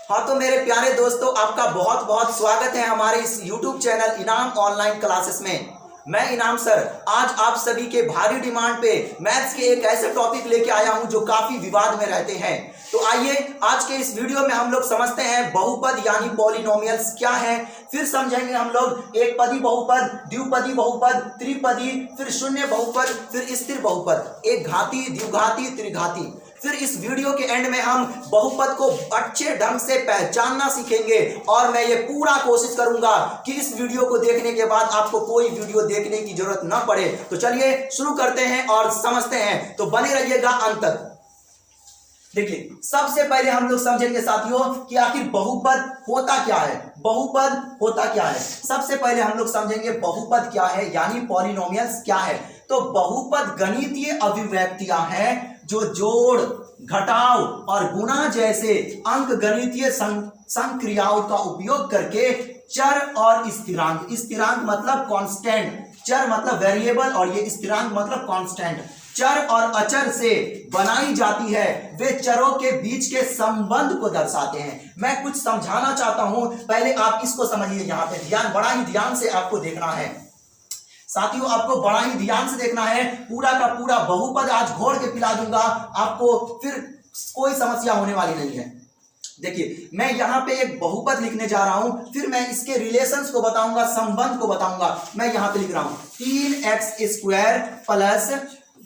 हाँ तो मेरे प्यारे दोस्तों, आपका बहुत बहुत स्वागत है हमारे इस YouTube चैनल इनाम ऑनलाइन क्लासेस में। मैं इनाम सर आज आप सभी के भारी डिमांड पे मैथ्स के एक ऐसे टॉपिक लेके आया हूं जो काफी विवाद में रहते हैं। तो आइए आज के इस वीडियो में हम लोग समझते हैं बहुपद यानी पॉलिनोमियल्स क्या है। फिर समझेंगे हम लोग एक पदी बहुपद, द्विपदी बहुपद, त्रिपदी, फिर शून्य बहुपद, फिर स्थिर बहुपद, एक घाती, द्विघाती, त्रिघाती। फिर इस वीडियो के एंड में हम बहुपद को अच्छे ढंग से पहचानना सीखेंगे और मैं ये पूरा कोशिश करूंगा कि इस वीडियो को देखने के बाद आपको कोई वीडियो देखने की जरूरत ना पड़े। तो चलिए शुरू करते हैं और समझते हैं, तो बने रहिएगा अंत तक। देखिए, सबसे पहले हम लोग समझेंगे साथियों कि आखिर बहुपद होता क्या है। बहुपद होता क्या है, सबसे पहले हम लोग समझेंगे बहुपद क्या है यानी पॉलिनोमियल्स क्या है। तो बहुपद गणितीय अभिव्यक्तियां हैं जो जोड़, घटाव और गुणा जैसे अंक गणितीय संक्रियाओं का उपयोग करके चर और स्थिरांक, स्थिरांक मतलब कांस्टेंट, चर मतलब वेरिएबल और ये स्थिरांक मतलब कांस्टेंट, चर और अचर से बनाई जाती है। वे चरों के बीच के संबंध को दर्शाते हैं। मैं कुछ समझाना चाहता हूं, पहले आप इसको समझिए। यहां पे ध्यान, बड़ा ही ध्यान से आपको देखना है साथियों, आपको बड़ा ही ध्यान से देखना है। पूरा का पूरा बहुपद आज घोड़ के पिला दूंगा आपको, फिर कोई समस्या होने वाली नहीं है। देखिए, मैं यहाँ पे एक बहुपद लिखने जा रहा हूं, फिर मैं इसके रिलेशंस को बताऊंगा, संबंध को बताऊंगा। मैं यहाँ पे लिख रहा हूं 3x² प्लस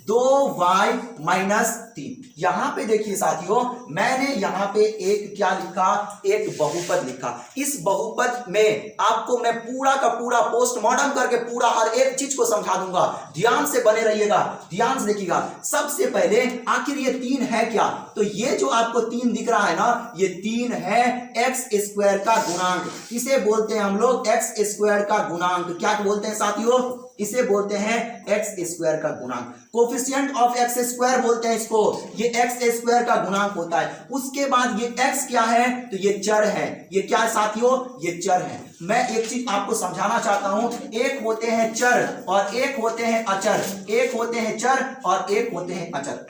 2y माइनस 3। यहां पे देखिए साथियों, मैंने यहां पे एक क्या लिखा, एक बहुपद लिखा। इस बहुपद में आपको मैं पूरा का पूरा पोस्टमार्टम करके पूरा हर एक चीज को समझा दूंगा। ध्यान से बने रहिएगा, ध्यान से देखिएगा। सबसे पहले आखिर ये 3 है क्या, तो ये जो आपको 3 दिख रहा है ना, ये 3 है x² का गुणांक। इसे बोलते हैं हम लोग x² का गुणांक। क्या बोलते हैं साथियों, इसे बोलते हैं x² का गुणांक। कोफिशिएंट ऑफ x² बोलते हैं इसको, ये x² का गुणांक होता है। उसके बाद ये x क्या है, तो ये चर है। ये क्या है साथियों, ये चर है। मैं एक चीज आपको समझाना चाहता हूं, एक होते हैं चर और एक होते हैं अचर, एक होते हैं चर और एक होते हैं अचर।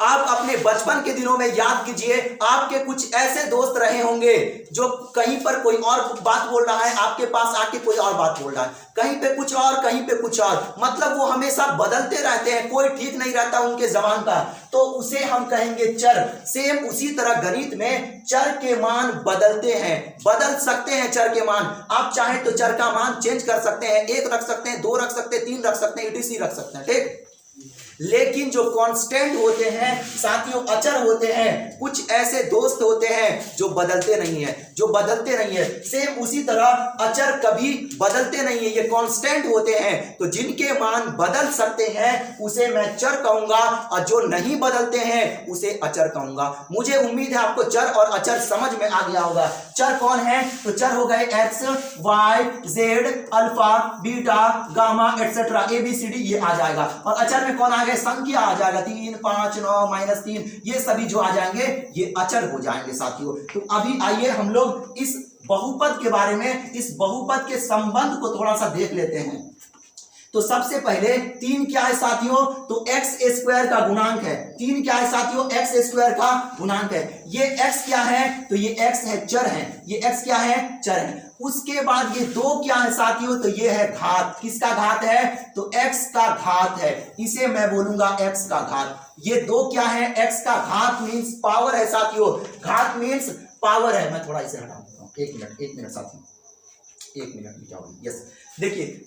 आप अपने बचपन के दिनों में याद कीजिए, आपके कुछ ऐसे दोस्त रहे होंगे जो कहीं पर कोई और बात बोल रहा है, आपके पास आके कोई और बात बोल रहा है, कहीं पे कुछ और, कहीं पे कुछ और, मतलब वो हमेशा बदलते रहते हैं, कोई ठीक नहीं रहता उनके जबान का, तो उसे हम कहेंगे चर। सेम उसी तरह गणित में चर के मान बदलते हैं, बदल सकते हैं चर के मान। आप चाहे तो चर का मान चेंज कर सकते हैं, 1 रख सकते हैं, 2 रख सकते हैं, 3 रख सकते हैं, etc रख सकते हैं, ठीक। लेकिन जो कांस्टेंट होते हैं साथियों, अचर होते हैं, कुछ ऐसे दोस्त होते हैं जो बदलते नहीं है, जो बदलते नहीं है। सेम उसी तरह अचर कभी बदलते नहीं है, ये कांस्टेंट होते हैं। तो जिनके मान बदल सकते हैं उसे मैं चर कहूंगा और जो नहीं बदलते हैं उसे अचर कहूंगा। मुझे उम्मीद है आपको चर और अचर समझ में आ गया होगा। चर कौन है, तो चर हो गए x, y, z, alpha, beta, gamma etcetera, ABCD, ये आ जाएगा। और अचर में कौन आ गया, संख्या आ जाएगा, 3, 5, 9, -3, ये सभी जो आ जाएंगे ये अचर हो जाएंगे साथियों। तो अभी आइए हम लोग इस बहुपद के बारे में, इस बहुपद के संबंध को थोड़ा सा देख लेते हैं। तो सबसे पहले 3 क्या है साथियों, तो x² का गुणांक है। 3 क्या है साथियों, x² का गुणांक है। ये x क्या है, तो ये x है, चर है। ये x क्या है, चर है। उसके बाद ये 2 क्या है साथियों, तो ये है घात। किसका घात है, तो x का घात है, इसे मैं बोलूंगा x का घात। ये 2 क्या है, x का घात मीन्स पावर है साथियों, घात मीन्स पावर है। मैं थोड़ा इसे हटा देता हूं, 1 मिनट साथियों, 1 मिनट क्या होगा, यस। देखिए,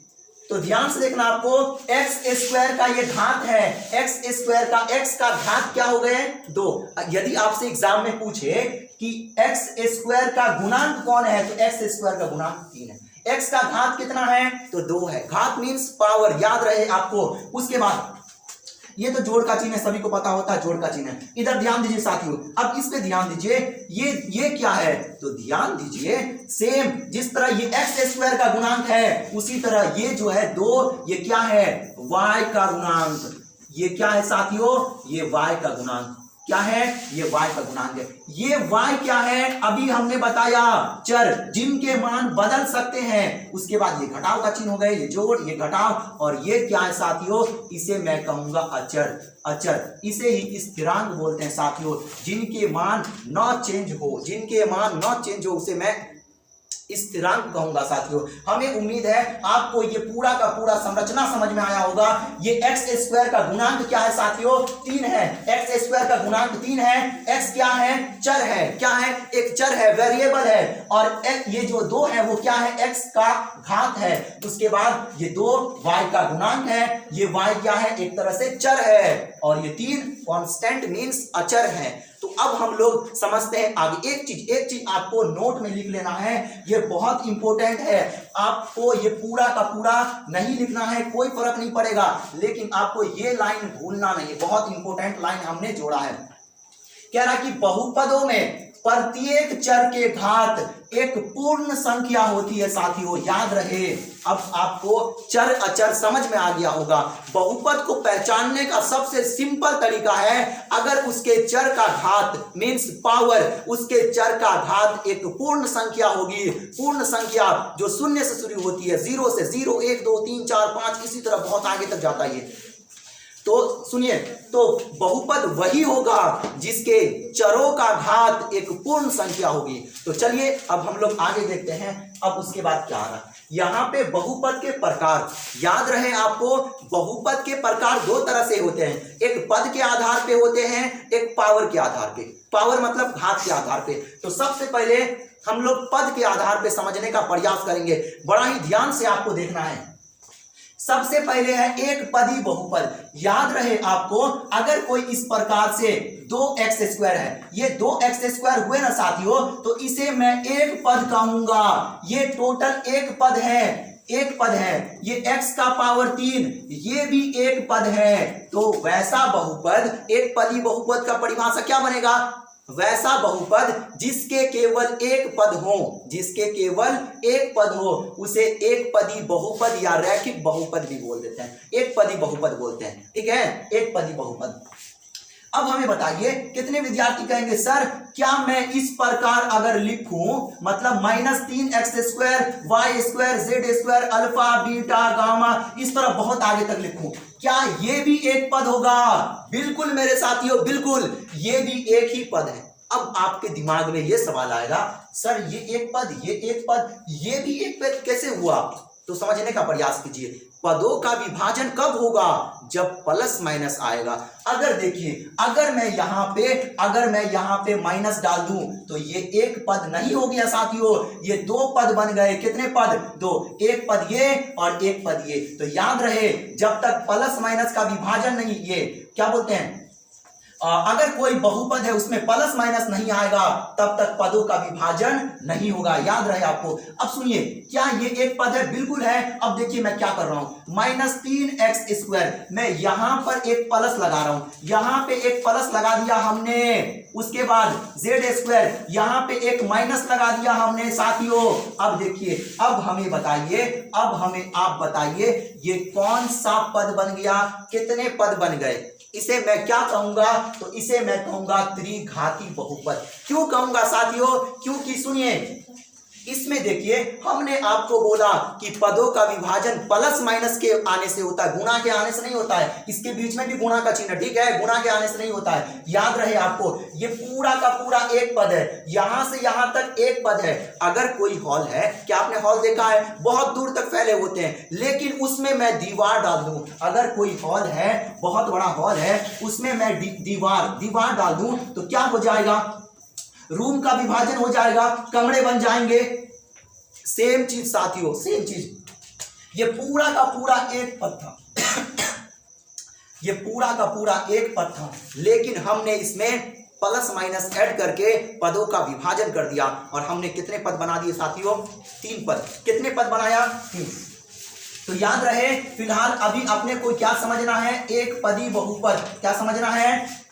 तो ध्यान से देखना, आपको x² का ये घात है, x² का, x का घात क्या हो गए, 2। यदि आपसे एग्जाम में पूछे कि x² का गुणांक कौन है, तो x² का गुणांक 3 है। x का घात कितना है, तो 2 है। घात मीन्स पावर, याद रहे आपको। उसके बाद ये तो जोड़ का चिन्ह है, सभी को पता होता है जोड़ का चिन्ह है। इधर ध्यान दीजिए साथियों, अब इस पे ध्यान दीजिए, ये क्या है, तो ध्यान दीजिए, सेम जिस तरह ये x² का गुणांक है उसी तरह ये जो है 2, ये क्या है, y का गुणांक। ये क्या है साथियों, ये y का गुणांक। क्या है, ये y का गुणांक है। ये y क्या है, अभी हमने बताया चर जिनके मान बदल सकते हैं। उसके बाद ये घटाव का चिन्ह हो गए, ये जोड़, ये घटाव, और ये क्या है साथियों, इसे मैं कहूंगा अचर। अचर इसे ही स्थिरांक बोलते हैं साथियों, जिनके मान न चेंज हो, जिनके मान न चेंज हो उसे मैं स्थिरांक कहूंगा साथियों। हमें उम्मीद है आपको ये पूरा का पूरा संरचना समझ में आया होगा। ये एक्स स्क्वायर का गुणांक क्या है साथियों, 3 है। एक्स स्क्वायर का गुणांक 3 है। एक्स क्या है, चर है। क्या है, एक चर है, वेरिएबल है। और ये जो 2 है वो क्या है, एक्स का घात है। उसके बाद ये 2 वाई का गुणांक है। ये वाई क्या है, एक तरह से चर है। और ये 3 कांस्टेंट मींस अचर है। तो अब हम लोग समझते हैं आगे। एक चीज आपको नोट में लिख लेना है, ये बहुत इंपॉर्टेंट है। आपको ये पूरा का पूरा नहीं लिखना है, कोई फर्क नहीं पड़ेगा, लेकिन आपको ये लाइन भूलना नहीं है। बहुत इंपॉर्टेंट लाइन हमने जोड़ा है। कह रहा कि बहुपदों में प्रत्येक चर के घात एक पूर्ण संख्या होती है साथियों, याद रहे। अब आपको चर अचर समझ में आ गया होगा। बहुपद को पहचानने का सबसे सिंपल तरीका है, अगर उसके चर का घात मींस पावर, उसके चर का घात एक पूर्ण संख्या होगी। पूर्ण संख्या जो शून्य से शुरू होती है, 0 से 0, 1 2 3 4 5 इसी तरह बहुत आगे तक जाता है। तो सुनिए, तो बहुपद वही होगा जिसके चरों का घात एक पूर्ण संख्या होगी। तो चलिए अब हम लोग आगे देखते हैं। अब उसके बाद क्या आ रहा है, यहाँ पे बहुपद के प्रकार याद रहे आपको। बहुपद के प्रकार 2 तरह से होते हैं, एक पद के आधार पे होते हैं, एक पावर के आधार पे। पावर मतलब घात के आधार पे। तो सबसे पहले हम लोग पद के आधार पे समझने का प्रयास करेंगे। बड़ा ही ध्यान से आपको देखना है। सबसे पहले है एक पदी बहुपद। याद रहे आपको, अगर कोई इस प्रकार से 2x² है, ये 2x² हुए ना साथियों, तो इसे मैं एक पद कहूंगा। ये टोटल एक पद है, एक पद है। ये x का पावर 3, ये भी एक पद है। तो वैसा बहुपद, एक पदी बहुपद का परिभाषा क्या बनेगा, वैसा बहुपद जिसके केवल एक पद हो, जिसके केवल एक पद हो, उसे एक पदी बहुपद या रैखिक बहुपद भी बोल देते हैं। एक पदी बहुपद बोलते हैं, ठीक है, एक पदी बहुपद। अब हमें बताइए, कितने विद्यार्थी कहेंगे सर क्या मैं इस प्रकार अगर लिखूं, मतलब -3x² y² z² alpha beta gamma, इस तरह बहुत आगे तक लिखूं, क्या ये भी एक पद होगा? बिल्कुल मेरे साथियों, बिल्कुल ये भी एक ही पद है। अब आपके दिमाग में ये सवाल आएगा, सर ये एक पद, ये एक पद, ये भी एक पद कैसे हुआ? तो समझने का प्रयास कीजिए। पदों का विभाजन कब होगा? जब प्लस माइनस आएगा। अगर देखिए, अगर मैं यहाँ पे माइनस डाल दूं तो ये एक पद नहीं हो गया साथियों, ये 2 पद बन गए। कितने पद? 2। एक पद ये और एक पद ये। तो याद रहे, जब तक प्लस माइनस का विभाजन नहीं, ये क्या बोलते हैं, अगर कोई बहुपद है उसमें प्लस माइनस नहीं आएगा, तब तक पदों का विभाजन नहीं होगा। याद रहे आपको। अब सुनिए, क्या ये एक पद है? बिल्कुल है। अब देखिए मैं क्या कर रहा हूं, -3x², मैं यहां पर एक प्लस लगा रहा हूं, यहां पे एक प्लस लगा दिया हमने। उसके बाद z², यहां पे एक माइनस लगा दिया हमने साथियों। अब देखिए, अब हमें बताइए, अब हमें आप बताइए, ये कौन सा पद बन गया? कितने पद बन गए? इसे मैं क्या कहूंगा? तो इसे मैं कहूंगा त्रिघाती बहुपद। क्यों कहूंगा साथियों? क्योंकि सुनिए, इसमें देखिए, हमने आपको बोला कि पदों का विभाजन प्लस माइनस के आने से होता है, गुणा के आने से नहीं होता है। इसके बीच में भी गुणा का चिन्ह, ठीक है, गुणा के आने से नहीं होता है। याद रहे आपको, ये पूरा का पूरा एक पद है, यहां से यहां तक एक पद है। अगर कोई हॉल है, क्या आपने हॉल देखा है? बहुत दूर तक फैले होते हैं, लेकिन उसमें मैं दीवार डाल दूं, अगर कोई हॉल है, बहुत बड़ा हॉल है, उसमें मैं दीवार डाल दूं, तो क्या हो जाएगा? रूम का विभाजन हो जाएगा, कमरे बन जाएंगे। सेम चीज साथियों, सेम चीज। ये पूरा का पूरा एक पद था, ये पूरा का पूरा एक पद था, लेकिन हमने इसमें प्लस माइनस ऐड करके पदों का विभाजन कर दिया और हमने कितने पद बना दिए साथियों? 3 पद। कितने पद बनाया? 3। तो याद रहे, फिलहाल अभी अपने को क्या समझना है? एक पदी बहुपद। क्या समझना है?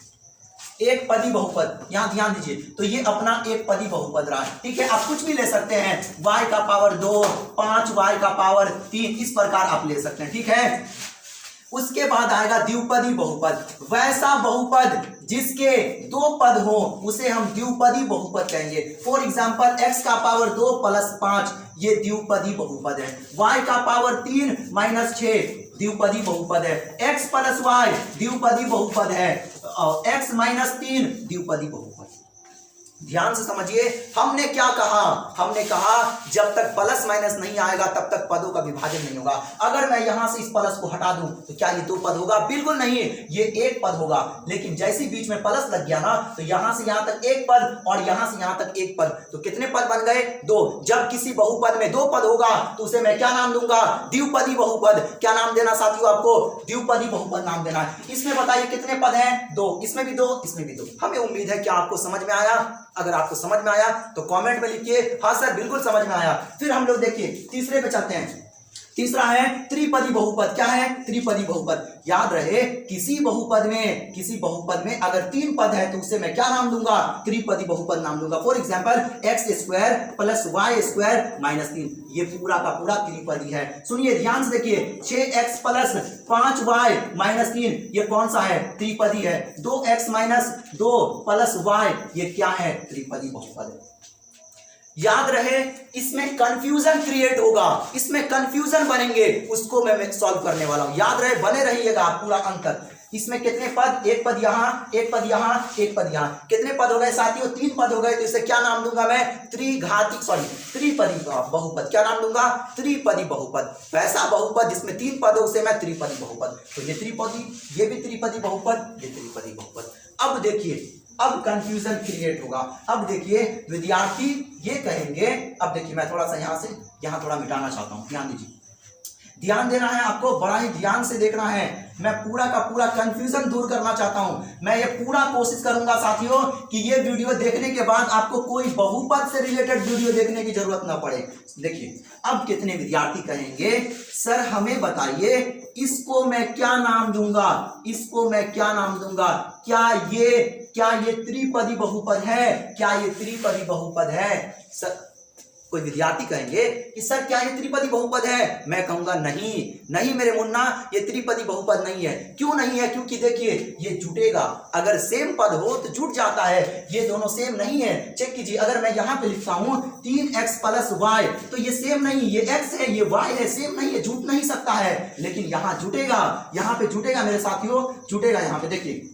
एक पदी बहुपद। यहां ध्यान दीजिए, तो ये अपना एक पदी बहुपद रहा है, ठीक है। आप कुछ भी ले सकते हैं, y का पावर 2, 5y का पावर 3, इस प्रकार आप ले सकते हैं, ठीक है। उसके बाद आएगा द्विपदी बहुपद। वैसा बहुपद जिसके दो पद हो उसे हम द्विपदी बहुपद कहेंगे। फॉर एग्जांपल x का पावर 2 प्लस 5 ये द्विपदी बहुपद है। y का पावर 3 माइनस 6 द्विपदी बहुपद है। x प्लस y द्विपदी बहुपद है। x माइनस 3 द्विपदी बहुपद। ध्यान से समझिए, हमने क्या कहा, हमने कहा जब तक प्लस माइनस नहीं आएगा तब तक पदों का विभाजन नहीं होगा। अगर मैं यहां से इस प्लस को हटा दूं तो क्या ये दो पद होगा? बिल्कुल नहीं, ये एक पद होगा। लेकिन जैसे बीच में प्लस लग गया ना तो यहां से यहां तक एक पद और यहां से यहां तक एक पद, तो कितने पद बन गए? दो। जब किसी बहुपद में दो पद होगा तो उसे मैं क्या नाम दूंगा? द्विपदी बहुपद। क्या नाम देना साथियों? आपको द्विपदी बहुपद नाम देना है। इसमें बताइए कितने पद हैं? दो। इसमें भी दो, इसमें भी दो। हमें उम्मीद है कि आपको समझ में आया। अगर आपको समझ में आया तो कमेंट में लिखिए हाँ सर बिल्कुल समझ में आया। फिर हम लोग देखिए तीसरे पे चलते हैं। तीसरा है त्रिपदी बहुपद। क्या है? त्रिपदी बहुपद। याद रहे किसी बहुपद में अगर तीन पद है तो उसे मैं क्या नाम दूंगा? त्रिपदी बहुपद नाम दूंगा। For example x square plus y square minus 3, ये पूरा का पूरा त्रिपदी है। सुनिए ध्यान से देखिए, 6x प्लस 5y माइनस 3 ये कौन सा है? त्रिपदी है। 2x माइनस 2 प्लस y ये क्या है? त्रिपदी बहुपद है। याद रहे इसमें कंफ्यूजन क्रिएट होगा, इसमें कंफ्यूजन बनेंगे, उसको मैं सॉल्व करने वाला हूं। याद रहे, बने रहिएगा आप पूरा अंत तक। इसमें कितने पद? एक पद यहां, एक पद यहां, एक पद यहां। कितने पद हो गए साथियों? तीन पद हो गए। तो इसे क्या नाम दूंगा मैं? त्रिपदी बहुपद। क्या नाम दूंगा? त्रिपदी बहुपद। वैसा बहुपद जिसमें तीन पद हो उसे मैं त्रिपदी बहुपद। तो ये त्रिपदी, ये भी त्रिपदी बहुपद, ये त्रिपदी बहुपद। अब देखिए, अब कंफ्यूजन क्रिएट होगा। अब देखिए विद्यार्थी ये कहेंगे, अब देखिए मैं थोड़ा सा यहां थोड़ा मिटाना चाहता हूं। ध्यान दीजिए, ध्यान देना है आपको, बड़ा ही ध्यान से देखना है। मैं पूरा का पूरा कंफ्यूजन दूर करना चाहता हूं। मैं ये पूरा कोशिश करूंगा साथियों कि ये वीडियो देखने के बाद आपको कोई बहुपद से रिलेटेड वीडियो देखने की जरूरत ना पड़े। देखिए अब कितने विद्यार्थी कहेंगे सर हमें बताइए इसको मैं क्या नाम दूंगा? इसको मैं क्या नाम दूंगा? क्या ये त्रिपदी बहुपद है? क्या ये त्रिपदी बहुपद है? सर कोई विद्यार्थी कहेंगे कि सर क्या ये त्रिपदी बहुपद है? मैं कहूंगा नहीं मेरे मुन्ना, ये त्रिपदी बहुपद नहीं है। क्यों नहीं है? क्योंकि देखिए ये जुटेगा। अगर सेम पद हो तो जुट जाता है, ये दोनों सेम नहीं है। चेक कीजिए, अगर मैं यहां पे लिखता हूं 3x प्लस वाई तो ये सेम नहीं, ये x है ये y है, सेम नहीं है, जुट नहीं सकता है। लेकिन यहां जुटेगा, यहां पे जुटेगा मेरे साथियों, जुटेगा। यहां पे देखिए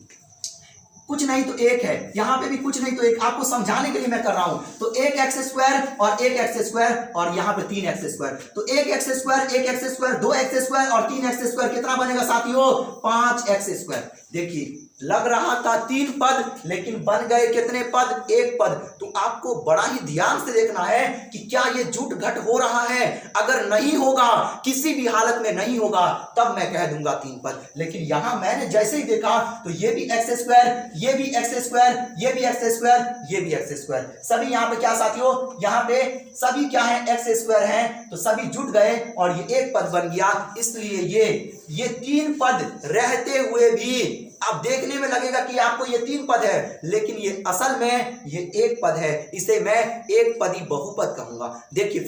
कुछ नहीं तो एक है, यहां पे भी कुछ नहीं तो एक। आपको समझाने के लिए मैं कर रहा हूं। तो एक एक्स स्क्वायर और एक एक्स स्क्वायर और यहां पे 3x स्क्वायर। तो एक एक्स स्क्वायर 2x स्क्वायर और 3x स्क्वायर कितना बनेगा साथियों? 5x square. देखिए लग रहा था तीन पद लेकिन बन गए कितने पद? एक पद। तो आपको बड़ा ही ध्यान से देखना है कि क्या ये जुट घट हो रहा है। अगर नहीं होगा, किसी भी हालत में नहीं होगा, तब मैं कह दूंगा तीन पद। लेकिन यहां मैंने जैसे ही देखा तो ये भी एक्स स्क्वायर, ये भी एक्स स्क्वायर, ये भी एक्स स्क्वायर, ये भी एक्स स्क्वायर। सभी यहाँ पे क्या साथियों? यहाँ पे सभी क्या है? एक्स स्क्वायर है। तो सभी जुट गए और ये एक पद बन गया। इसलिए ये तीन पद रहते हुए भी अब देखने में लगेगा कि आपको ये तीन पद है, लेकिन ये असल में ये एक पद है। इसे मैं एक पदी बहुपद कहूंगा। देखिए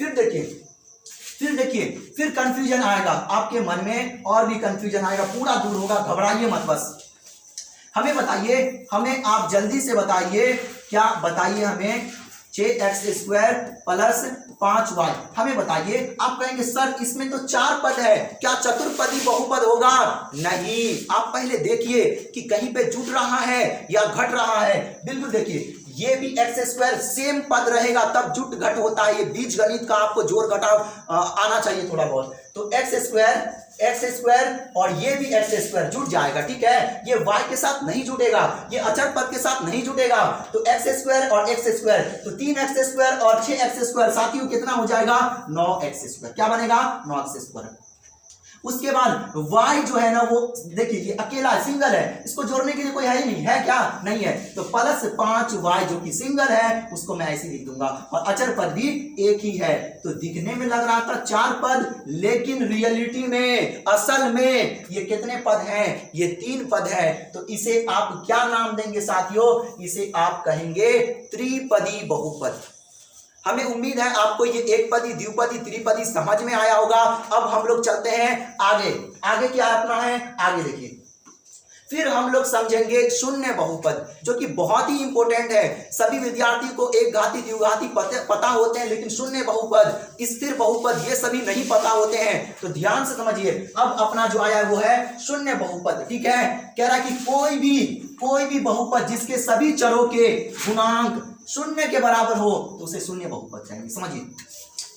फिर कंफ्यूजन आएगा आपके मन में, और भी कंफ्यूजन आएगा, पूरा दूर होगा। घबराइए मत, बस हमें बताइए, हमें आप जल्दी से बताइए, क्या बताइए हमें 6x स्क्वायर प्लस 5y हमें बताइए। आप कहेंगे सर इसमें तो चार पद है, क्या चतुर्पदी बहुपद होगा? नहीं, आप पहले देखिए कि कहीं पे जुट रहा है या घट रहा है। बिल्कुल देखिए, ये भी एक्स स्क्वायर सेम पद रहेगा तब जुट घट होता है। ये बीज गणित का आपको जोड़ घटाव आना चाहिए थोड़ा बहुत। तो एक्स स्क्वायर और ये भी एक्स स्क्वायर जुट जाएगा, ठीक है। ये y के साथ नहीं जुटेगा, ये अचर पद के साथ नहीं जुटेगा। तो एक्स स्क्वायर और एक्स स्क्वायर, तो 3x स्क्वायर और 6x स्क्वायर साथियों कितना हो जाएगा? 9x square. क्या बनेगा? 9x square. उसके बाद y जो है ना वो देखिए ये अकेला सिंगल है, इसको जोड़ने के लिए कोई है ही नहीं है, क्या नहीं है। तो प्लस 5y जो कि सिंगल है उसको मैं ऐसे लिख दूंगा, और अचर पद भी एक ही है। तो दिखने में लग रहा था चार पद, लेकिन रियलिटी में असल में ये कितने पद हैं? ये तीन पद है। तो इसे आप क्या नाम देंगे साथियों? इसे आप कहेंगे त्रिपदी बहुपद। हमें उम्मीद है आपको ये एकपदी, द्विपदी, त्रिपदी समझ में आया होगा। अब हम लोग चलते हैं आगे। आगे क्या अपना है, आगे देखिए। फिर हम लोग समझेंगे शून्य बहुपद, जो कि बहुत ही इंपॉर्टेंट है। सभी विद्यार्थी को एक घाती, द्विघाती पता होते हैं, लेकिन शून्य बहुपद, स्थिर बहुपद ये सभी नहीं पता होते हैं। तो ध्यान से समझिए। अब अपना जो आया है वो है शून्य बहुपद। ठीक है, कह रहा है कि कोई भी बहुपद जिसके सभी चरों के गुणांक शून्य के बराबर हो तो उसे शून्य बहुपद कहेंगे। समझिए,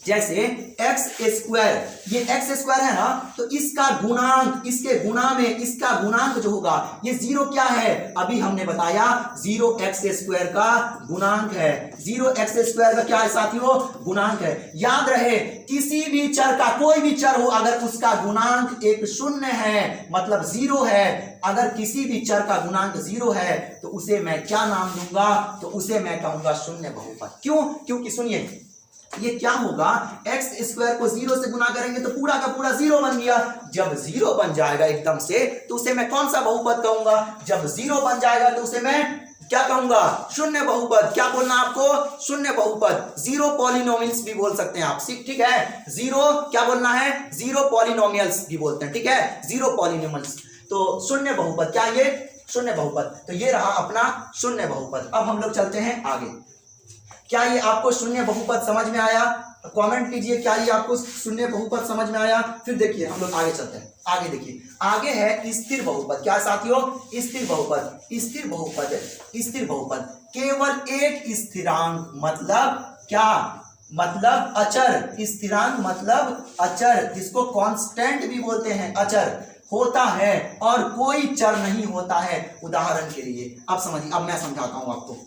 जैसे एक्स स्क्वायर, ये एक्स स्क्वायर है ना, तो इसका गुणांक, इसके गुणा में इसका गुणांक जो होगा ये जीरो क्या है, अभी हमने बताया 0x स्क्वायर का गुणांक है। 0x स्क्वायर का क्या है साथियों, गुणांक है। याद रहे किसी भी चर का, कोई भी चर हो अगर उसका गुणांक एक शून्य है मतलब जीरो है, अगर किसी भी चर का गुणांक जीरो है तो उसे मैं क्या नाम दूंगा, तो उसे मैं कहूंगा शून्य बहुपद। क्यों, क्योंकि सुनिए ये क्या होगा, एक्स स्क्वायर को जीरो से गुना करेंगे तो पूरा का पूरा जीरो बन गया। जब जीरो बन जाएगा एकदम से तो उसे मैं कौन सा बहुपद कहूंगा, जब जीरो बन जाएगा तो उसे मैं क्या कहूंगा, शून्य बहुपद। क्या बोलना आपको, शून्य बहुपद। जीरो पॉलिनोमियल्स भी बोल सकते हैं आप, ठीक है। जीरो क्या बोलना है, जीरो पॉलिनोमियल्स भी बोलते हैं। ठीक है, जीरो पॉलिनोमियल्स। तो शून्य बहुपद, क्या ये शून्य बहुपद। तो ये रहा अपना शून्य बहुपद। अब हम लोग चलते हैं आगे। क्या ये आपको शून्य बहुपद समझ में आया, कमेंट कीजिए क्या ये आपको शून्य बहुपद समझ में आया। फिर देखिए हम लोग आगे चलते हैं। आगे देखिए, आगे है स्थिर बहुपद। क्या साथियों, स्थिर बहुपद। स्थिर बहुपद, स्थिर बहुपद केवल एक स्थिरांक मतलब क्या, मतलब अचर। स्थिरांक मतलब अचर, जिसको कांस्टेंट भी बोलते हैं, अचर होता है और कोई चर नहीं होता है। उदाहरण के लिए अब समझिए, अब मैं समझाता हूं आपको।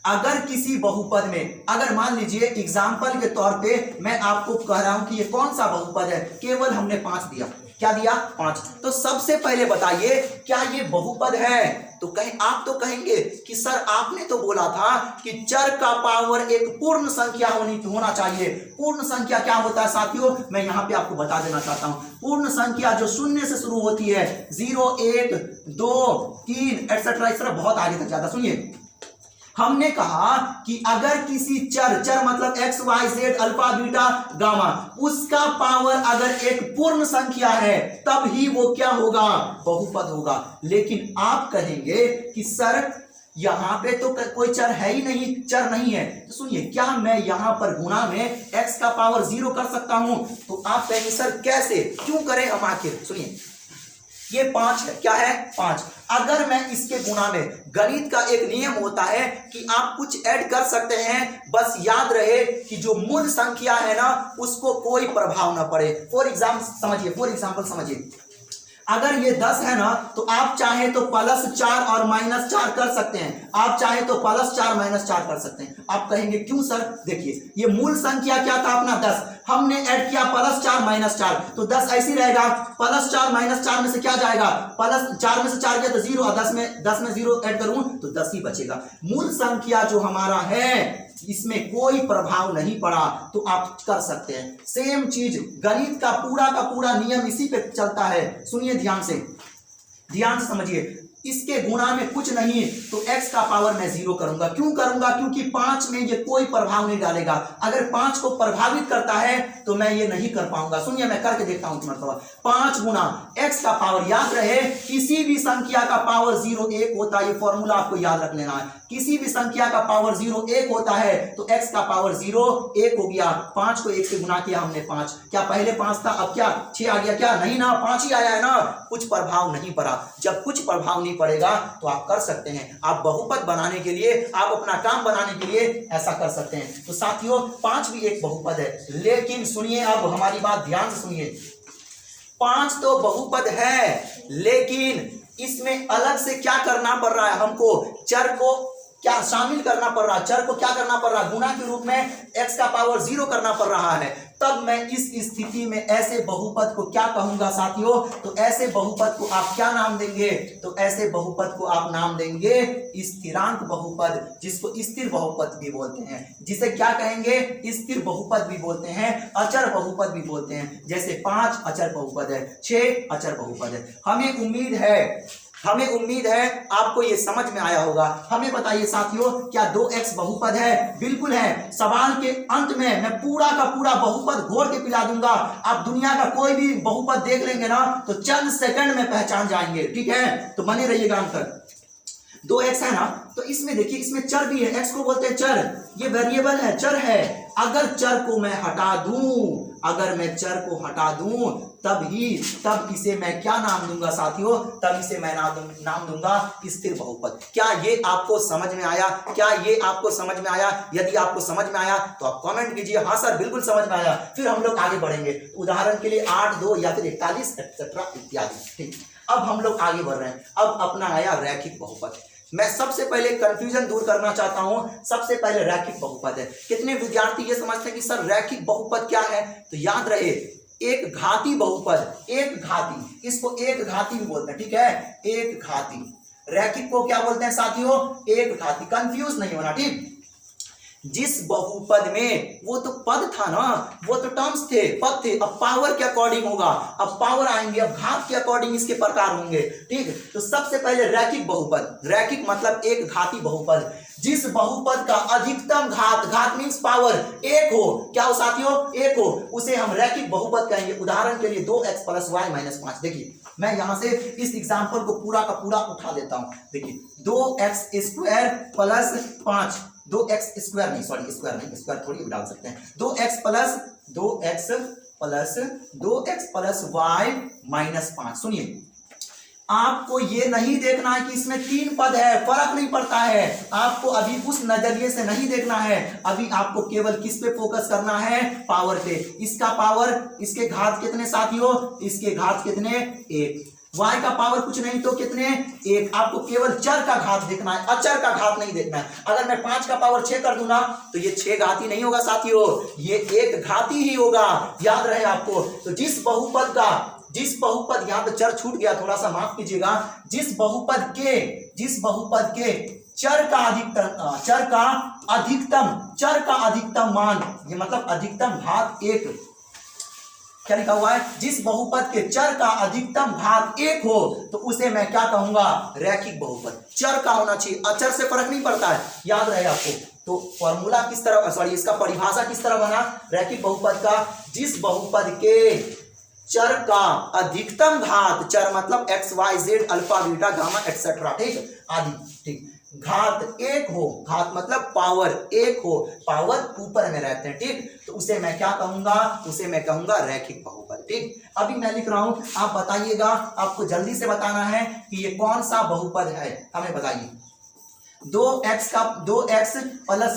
अगर किसी बहुपद में, अगर मान लीजिए एग्जाम्पल के तौर पे मैं आपको कह रहा हूं कि ये कौन सा बहुपद है, केवल हमने 5 दिया। क्या दिया, 5। तो सबसे पहले बताइए क्या ये बहुपद है। तो आप तो कहेंगे कि सर आपने तो बोला था कि चर का पावर एक पूर्ण संख्या होना चाहिए। पूर्ण संख्या क्या होता है साथियों, मैं यहाँ पे आपको बता देना चाहता हूँ। पूर्ण संख्या जो शून्य से शुरू होती है, 0, 1, 2, 3 एक्सेट्रा, इस तरह बहुत आगे तक जाता। सुनिए, हमने कहा कि अगर किसी चर मतलब x y z alpha beta gamma, उसका पावर अगर एक पूर्ण संख्या है तब ही वो क्या होगा, बहुपद होगा। लेकिन आप कहेंगे कि सर यहां पे तो कोई चर है ही नहीं, चर नहीं है। तो सुनिए, क्या मैं यहां पर गुणा में x का पावर 0 कर सकता हूं। तो आप कहेंगे सर कैसे, क्यों करें हम आखिर। सुनिए, ये 5 है, क्या है 5। अगर मैं इसके गुणा में, गणित का एक नियम होता है कि आप कुछ ऐड कर सकते हैं, बस याद रहे कि जो मूल संख्या है ना उसको कोई प्रभाव ना पड़े। फॉर एग्जाम्पल समझिए, अगर ये 10 है ना तो आप चाहे तो +4 और -4 कर सकते हैं, आप चाहे तो +4 -4 कर सकते हैं। आप कहेंगे क्यों सर, देखिए ये मूल संख्या क्या था अपना 10, हमने ऐड किया +4 -4, तो 10 ऐसी रहेगा। +4 -4 में से क्या जाएगा, +4 में से 4 गया तो 0, और 10 में 0 ऐड करूं तो 10 ही बचेगा। मूल संख्या जो हमारा है इसमें कोई प्रभाव नहीं पड़ा, तो आप कर सकते हैं। सेम चीज गणित का पूरा नियम इसी पे चलता है। सुनिए ध्यान से समझिए, इसके गुणा में कुछ नहीं तो x का पावर मैं 0 करूंगा। क्यों करूंगा, क्योंकि 5 में ये कोई प्रभाव नहीं डालेगा। अगर 5 को प्रभावित करता है तो मैं ये नहीं कर पाऊंगा। सुनिए मैं करके देखता हूं तुम्हारा सवाल। 5 गुना x का पावर, याद रहे किसी भी संख्या का पावर 0 1 होता है, ये फॉर्मूला आपको याद रख लेना है। किसी भी संख्या का पावर 0 1 होता है तो x का पावर 0 1 हो गया। 5 को 1 से गुना किया हमने 5, क्या पहले 5 था अब क्या 6 आ गया, क्या नहीं ना 5 ही आया है ना, कुछ प्रभाव नहीं पड़ा। जब कुछ प्रभाव नहीं पड़ेगा तो आप कर सकते हैं। आप बहुपद बनाने के लिए, आप अपना काम बनाने के लिए ऐसा कर सकते हैं। तो साथियों 5 भी एक बहुपद है, लेकिन सुनिए अब हमारी बात ध्यान से सुनिए। 5 तो बहुपद है, लेकिन इसमें अलग से क्या करना पड़ रहा है, हमको चर को क्या शामिल करना पड़ रहा है, चर को क्या करना पड़ रहा है, गुणा के रूप में x का पावर 0 करना पड़ रहा है। तब मैं इस स्थिति में ऐसे बहुपद को क्या कहूंगा साथियों, तो ऐसे बहुपद को आप क्या नाम देंगे, तो ऐसे बहुपद को आप नाम देंगे स्थिरांक बहुपद, जिसको स्थिर बहुपद भी बोलते हैं। जिसे क्या कहेंगे, स्थिर बहुपद भी बोलते हैं, अचर बहुपद भी बोलते हैं। जैसे 5 अचर बहुपद है, 6 अचर बहुपद है। हमें हमें उम्मीद है आपको ये समझ में आया होगा। हमें बताइए साथियों, क्या 2x बहुपद है? बिल्कुल है। सवाल के अंत में मैं पूरा का पूरा बहुपद घोर के पिला दूंगा। आप दुनिया का कोई भी बहुपद देख लेंगे ना तो चंद सेकंड में पहचान जाएंगे। ठीक है, तो बने रहिएगा अंत तक। 2x है ना, तो इसमें देखिए, इसमें चर भी है, x को बोलते हैं चर, ये वेरिएबल है, चर है। अगर चर को मैं हटा दूं, अगर मैं चर को हटा दूं तब इसे मैं क्या नाम दूंगा साथियों? तब इसे मैं नाम दूंगा स्थिर बहुपद। क्या ये आपको समझ में आया? क्या ये आपको समझ में आया? यदि आपको समझ में आया तो आप कमेंट कीजिए, हाँ सर बिल्कुल समझ में आया। फिर हम लोग आगे बढ़ेंगे, उदाहरण के लिए 8, 2 या फिर 41 एक्सेट्रा इत्यादि। ठीक, अब हम लोग आगे बढ़ रहे हैं। अब अपना आया रैखिक बहुपद। मैं सबसे पहले कंफ्यूजन दूर करना चाहता हूं। सबसे पहले रैखिक बहुपद है। कितने विद्यार्थी ये समझते हैं कि सर रैखिक बहुपद क्या है? तो याद रहे, एक घाती बहुपद, एक घाती, इसको एक घाती भी बोलते हैं। ठीक है, एक घाती। रैखिक को क्या बोलते हैं साथियों? एक घाती। कंफ्यूज नहीं होना। ठीक, जिस बहुपद में वो तो पद था ना, वो तो टर्म्स थे, पद थे। अब पावर के अकॉर्डिंग होगा, अब पावर आएंगे, अब घात के अकॉर्डिंग इसके प्रकार होंगे। ठीक, तो सबसे पहले रैखिक बहुपद। रैखिक मतलब एक घाती बहुपद। जिस बहुपद का अधिकतम घात, घात मींस पावर, एक हो। क्या हो साथियों? एक हो, उसे हम रैखिक बहुपद कहेंगे। उदाहरण के लिए 2x + y - 5। देखिए, मैं यहां से इस एग्जांपल को पूरा का पूरा उठा लेता हूं। देखिए, 2x² + 5, 2x² नहीं, सॉरी स्क्वायर नहीं, स्क्वायर थोड़ी भी डाल सकते हैं। 2x + y - 5। सुनिए, आपको ये नहीं देखना है कि इसमें 3 पद है, फर्क नहीं पड़ता है। आपको अभी उस नजरिए से नहीं देखना है। अभी आपको केवल किस पे फोकस करना है? पावर पे। इसका पावर, इसके घात कितने साथियों? इसके घात कितने? 1। y का पावर कुछ नहीं तो कितने? 1। आपको केवल चर का घात देखना है, अचर का घात नहीं देखना है। अगर मैं 5 का पावर 6 कर दूं ना तो ये 6 घाती नहीं होगा साथियों, ये 1 घाती ही होगा। याद रहे आपको। तो जिस बहुपद, यहां पे चर छूट गया, थोड़ा सा माफ कीजिएगा। जिस बहुपद के चर का अधिकतम मान, ये मतलब अधिकतम घात 1, क्या लिखा हुआ है? जिस बहुपद के चर का अधिकतम घात 1 हो तो उसे मैं क्या कहूंगा? रैखिक बहुपद। चर का होना चाहिए, अचर से फर्क नहीं पड़ता है। याद रहे आपको। तो फॉर्मूला किस तरह, सॉरी इसका परिभाषा किस तरह बना रैखिक बहुपद का? जिस बहुपद के चर का अधिकतम घात, चर मतलब x, y, z, alpha, beta, gamma etcetera, ठीक, आदि, ठीक, घात 1 हो, घात मतलब पावर 1 हो, पावर ऊपर में रहते हैं। ठीक, तो उसे मैं क्या कहूंगा? उसे मैं कहूंगा रैखिक बहुपद। ठीक, अभी मैं लिख रहा हूं, आप बताइएगा, आपको जल्दी से बताना है कि ये कौन सा बहुपद है। हमें बताइए। 2x +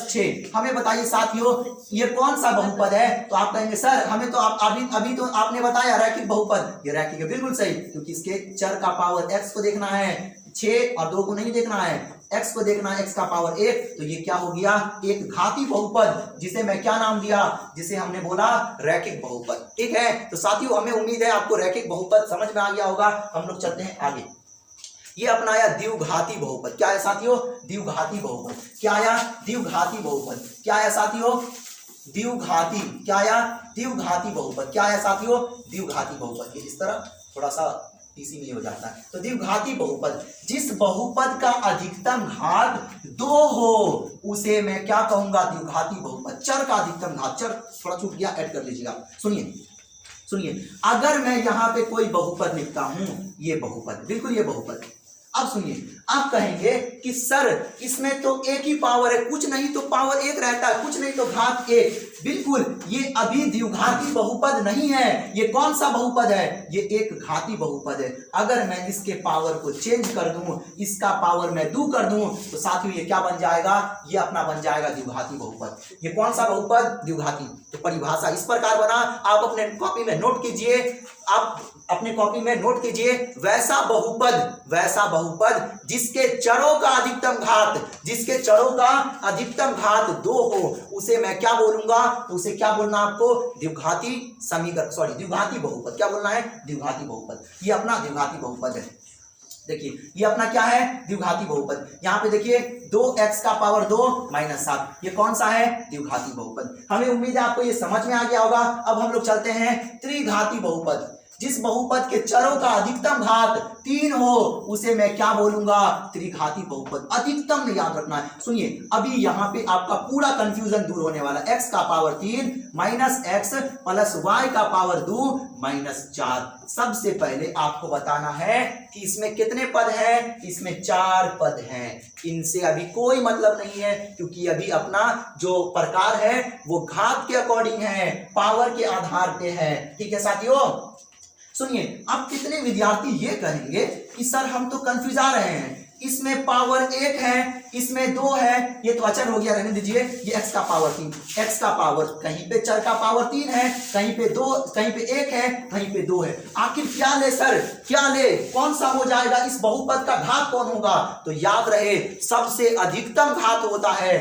6, हमें बताइए साथियों ये कौन सा बहुपद है? तो आप कहेंगे सर हमें तो आप अभी तो आपने बताया रैखिक बहुपद। ये रैखिक है, बिल्कुल सही, क्योंकि इसके चर का पावर x को देखना है, 6 और 2 को नहीं देखना है, x को देखना है, x का पावर 1। तो ये क्या हो गया? एक घाती बहुपद, जिसे मैं क्या नाम दिया? जिसे हमने बोला रैखिक बहुपद। ठीक है, तो साथियों हमें उम्मीद है आपको रैखिक बहुपद समझ में आ गया होगा। हम लोग चलते हैं आगे। ये अपना आया द्विघाती बहुपद। क्या है साथियों? द्विघाती बहुपद। क्या आया? द्विघाती बहुपद। क्या आया साथियों? द्विघाती। क्या आया? द्विघाती बहुपद। क्या आया साथियों? द्विघाती बहुपद। इस तरह थोड़ा सा इसी में हो जाता है। तो द्विघाती बहुपद, जिस बहुपद का अधिकतम घात 2 हो उसे मैं क्या कहूंगा? द्विघाती बहुपद। चर का अधिकतम घात, चर थोड़ा छूट गया, ऐड कर लीजिएगा। सुनिए, अगर मैं यहां पे कोई बहुपद लिखता हूं, ये बहुपद, बिल्कुल ये बहुपद। अब सुनिए, आप कहेंगे कि सर इसमें तो एक ही पावर है, कुछ नहीं तो पावर 1 रहता है, कुछ नहीं तो घात 1। बिल्कुल, ये अभी द्विघाती बहुपद नहीं है। ये कौन सा बहुपद है? ये एक घाती बहुपद है। अगर मैं इसके पावर को चेंज कर दूं, इसका पावर मैं 2 कर दूं, तो साथियों ये क्या बन जाएगा? ये अपना बन जाएगा द्विघाती बहुपद। ये कौन सा बहुपद? द्विघाती। तो परिभाषा इस प्रकार बना, आप अपने कॉपी में नोट कीजिए, आप अपने कॉपी में नोट कीजिए, वैसा बहुपद जिसके चरों का अधिकतम घात 2 हो उसे मैं क्या बोलूंगा? उसे क्या बोलना आपको? द्विघाती समीकरण, सॉरी द्विघाती बहुपद। क्या बोलना है? द्विघाती बहुपद। ये अपना द्विघाती बहुपद है। देखिए, ये अपना क्या है? द्विघाती बहुपद। यहाँ पे देखिए 2x का पावर 2 - 7, ये कौन सा है? द्विघाती बहुपद। हमें उम्मीद है आपको ये समझ में आ गया होगा। अब हम लोग चलते हैं त्रिघाती बहुपद। जिस बहुपद के चरों का अधिकतम घात 3 हो उसे मैं क्या बोलूंगा, त्रिघाती बहुपद। अधिकतम में याद रखना है। सुनिए अभी यहाँ पे आपका पूरा कंफ्यूजन दूर होने वाला। x का power 3 minus x plus y का पावर 2 माइनस 4। सबसे पहले आपको बताना है कि इसमें कितने पद हैं, इसमें 4 पद हैं। इनसे अभी कोई मतलब नहीं है क्योंकि अभी अपना जो प्रकार है वो घात के अकॉर्डिंग है, पावर के आधार पे है। ठीक है साथियों, सुनिए अब कितने विद्यार्थी ये कहेंगे कि सर हम तो कंफ्यूज आ रहे हैं, इसमें पावर 1 है, इसमें 2 है, ये तो अचर हो गया, रहने दीजिए। ये x का पावर 3, x का पावर कहीं पे चर का पावर 3 है, कहीं पे 2, कहीं पे 1 है, कहीं पे 2 है। आखिर क्या ले सर, क्या ले, कौन सा हो जाएगा, इस बहुपद का घात कौन होगा? तो याद रहे सबसे अधिकतम घात होता है।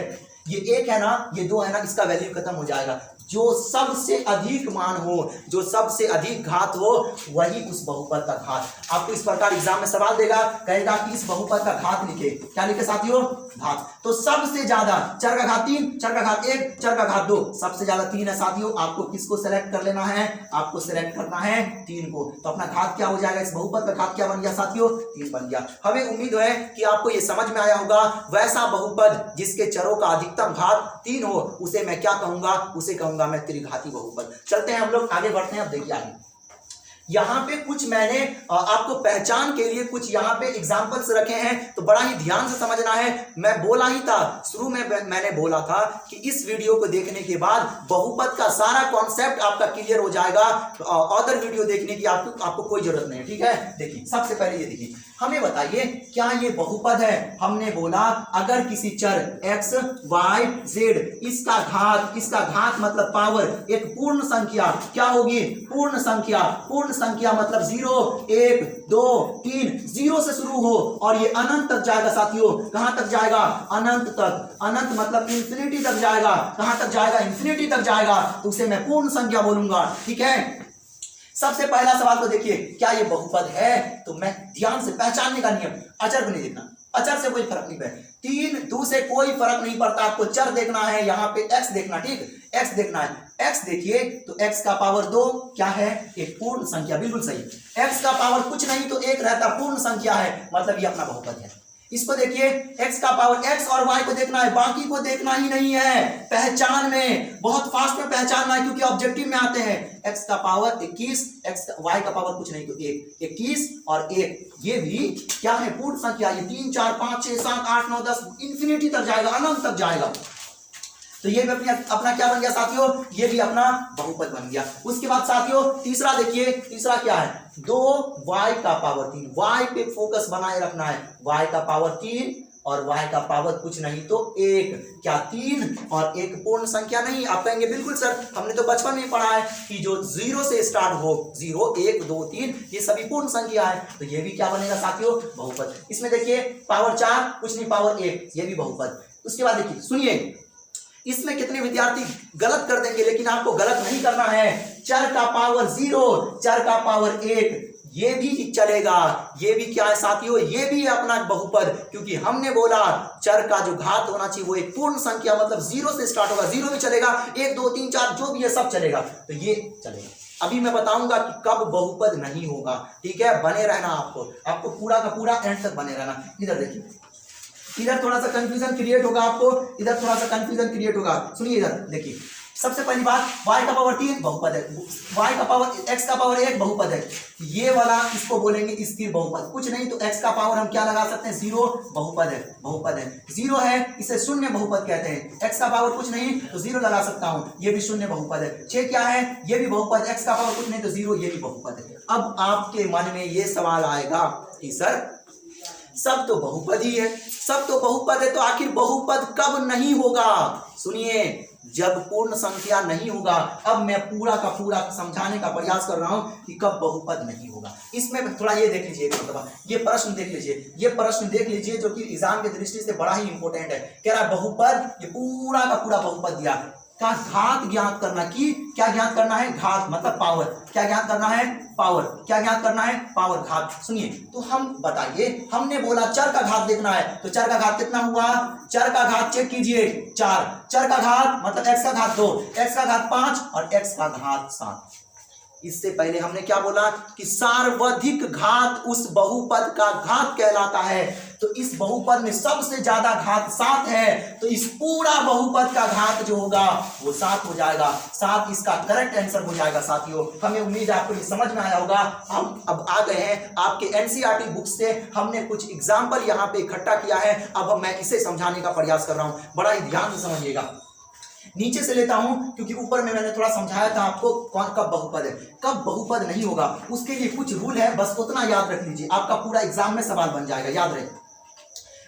ये 1 है ना, ये 2 है ना, इसका वैल्यू खत्म हो जाएगा। जो सबसे अधिक मान हो, जो सबसे अधिक घात हो, वही उस बहुपद का घात। आपको इस प्रकार एग्जाम में सवाल देगा, कहेगा कि इस बहुपद का घात लिखे। क्या लिखे साथियों? घात। तो सबसे ज्यादा चर का घात 3, चर का घात 1, चर का घात 2, सबसे ज्यादा 3 है साथियों। आपको किसको सेलेक्ट कर लेना है? आपको सेलेक्ट करना है 3 को। तो अपना घात क्या हो जाएगा, इस बहुपद का घात क्या बन गया साथियों? 3 बन गया। हमें उम्मीद है कि आपको ये समझ में आया होगा। वैसा बहुपद जिसके चरों का अधिकतम घात 3 हो उसे मैं क्या कहूंगा? उसे कहूंगा मैं त्रिघाती बहुपद। चलते हैं हम लोग आगे बढ़ते हैं। अब देखिए आगे यहाँ पे कुछ मैंने आपको पहचान के लिए कुछ यहाँ पे एग्जांपल्स रखे हैं, तो बड़ा ही ध्यान से समझना है। मैं बोला ही था शुरू में, मैंने बोला था कि इस वीडियो को देखने के बाद बहुपद का सारा कॉन्सेप्ट आपका क्लियर हो जाएगा। अदर वीडियो देखने की आपको कोई जरूरत नहीं है। ठीक है, देखिए सबसे पहले ये देखिए, हमें बताइए क्या ये बहुपद है? हमने बोला अगर किसी चर x, y, z इसका घात मतलब पावर एक पूर्ण संख्या क्या होगी? पूर्ण संख्या। पूर्ण संख्या मतलब 0, 1, 2, 3, 0 से शुरू हो और ये अनंत तक जाएगा साथियों। कहां तक जाएगा? अनंत तक। अनंत मतलब इंफिनिटी तक जाएगा। कहां तक जाएगा? इंफिनिटी तक जाएगा। तो उसे मैं पूर्ण संख्या बोलूंगा। ठीक है, सबसे पहला सवाल तो देखिए, क्या ये बहुपद है? तो मैं ध्यान से पहचानने का नियम, अचर को नहीं देखना, अचर से कोई फर्क नहीं पड़ता। 3, 2 से कोई फर्क नहीं पड़ता। आपको चर देखना है, यहाँ पे x देखना। ठीक, x देखना है। x देखिए तो x का पावर 2 क्या है? एक पूर्ण संख्या। बिल्कुल सही। x का पावर कुछ नहीं तो 1 रहता, पूर्ण संख्या है, मतलब ये अपना बहुपद है। इसको देखिए, x का पावर x और y को देखना है, बाकी को देखना ही नहीं है। पहचान में बहुत फास्ट में पहचानना है क्योंकि ऑब्जेक्टिव में आते हैं। x का पावर 21, y का पावर कुछ नहीं तो 1, 21 और 1, ये भी क्या है? पूर्ण संख्या। ये 3, 4, 5, 6, 7, 8, 9, 10 इंफिनिटी तक जाएगा, अनंत तक जाएगा। तो ये भी अपना क्या बन गया साथियों? ये भी अपना बहुपद बन गया। उसके बाद साथियों तीसरा देखिए, तीसरा क्या है? 2y का पावर 3। y पे फोकस बनाए रखना है। y का पावर 3 और y का पावर कुछ नहीं तो 1। क्या 3 और 1 पूर्ण संख्या नहीं? आप कहेंगे बिल्कुल सर, हमने तो बचपन में पढ़ा है कि जो 0 से स्टार्ट हो, 0, 1, 2, 3 ये सभी पूर्ण संख्या है। तो ये भी क्या बनेगा साथियों? बहुपद। इसमें देखिए पावर 4 कुछ नहीं, पावर 1 ये भी बहुपद। उसके बाद देखिए, सुनिए इसमें कितने विद्यार्थी गलत कर देंगे, लेकिन आपको गलत नहीं करना है। चर का पावर 0, चर का पावर 1 ये भी चलेगा। ये भी क्या है साथियों? ये भी अपना बहुपद, क्योंकि हमने बोला चर का जो घात होना चाहिए वो एक पूर्ण संख्या, मतलब 0 से स्टार्ट होगा। 0 भी चलेगा, 1, 2, 3, 4 जो भी है सब चलेगा। तो ये चलेगा। अभी मैं बताऊंगा कि कब बहुपद नहीं होगा। ठीक है, बने रहना आपको पूरा का पूरा एंड तक बने रहना। इधर देखिए, इधर थोड़ा सा कंफ्यूजन क्रिएट होगा आपको, इधर थोड़ा सा कंफ्यूजन क्रिएट होगा। सुनिए इधर देखिए, सबसे पहली बात y का पावर 3 बहुपद है, y का पावर x का पावर 1 बहुपद है। ये वाला इसको बोलेंगे स्थिर बहुपद। कुछ नहीं तो x का पावर हम क्या लगा सकते हैं? 0 बहुपद है, बहुपद है। 0 है, इसे शून्य बहुपद कहते हैं। x का पावर कुछ नहीं तो 0 लगा सकता हूं, ये भी शून्य बहुपद है। 6 क्या है? ये भी बहुपद। x का पावर कुछ नहीं तो 0, ये भी बहुपद है। अब आपके मन में ये सवाल आएगा कि सर सब तो बहुपद ही है, सब तो बहुपद है, तो आखिर बहुपद कब नहीं होगा? सुनिए, जब पूर्ण संख्या नहीं होगा। अब मैं पूरा का पूरा समझाने का प्रयास कर रहा हूं कि कब बहुपद नहीं होगा। इसमें थोड़ा ये देख लीजिए, मतलब ये प्रश्न देख लीजिए, ये प्रश्न देख लीजिए जो कि एग्जाम की दृष्टि से बड़ा ही इंपॉर्टेंट है। कह रहा है बहुपद, ये पूरा का पूरा बहुपद दिया का घात ज्ञात करना। की क्या ज्ञात करना है? घात मतलब पावर। क्या ज्ञात करना है? पावर। क्या ज्ञात करना है? पावर, घात। सुनिए, तो हम बताइए, हमने बोला चर का घात देखना है, तो चर का घात कितना हुआ? चर का घात चेक कीजिए 4, चर का घात मतलब x का घात 2, x का घात 5 और x का घात 7। इससे पहले हमने क्या बोला कि सार्वधिक घात उस बहुपद का घात कहलाता है। तो इस बहुपद में सबसे ज्यादा घात 7 है, तो इस पूरा बहुपद का घात जो होगा वो 7 हो जाएगा। 7 इसका करेक्ट आंसर हो जाएगा साथियों। हमें उम्मीद है आपको ये समझ में आया होगा। हम अब आ गए हैं आपके एनसीईआरटी बुक से, हमने कुछ एग्जाम्पल यहाँ पे इकट्ठा किया है। अब मैं इसे समझाने का प्रयास कर रहा हूँ, बड़ा ही ध्यान से समझिएगा। नीचे से लेता हूं क्योंकि ऊपर में मैंने थोड़ा समझाया था आपको कौन कब बहुपद है, कब बहुपद नहीं होगा, उसके लिए कुछ रूल है, बस उतना याद रख लीजिए, आपका पूरा एग्जाम में सवाल बन जाएगा। याद रहे,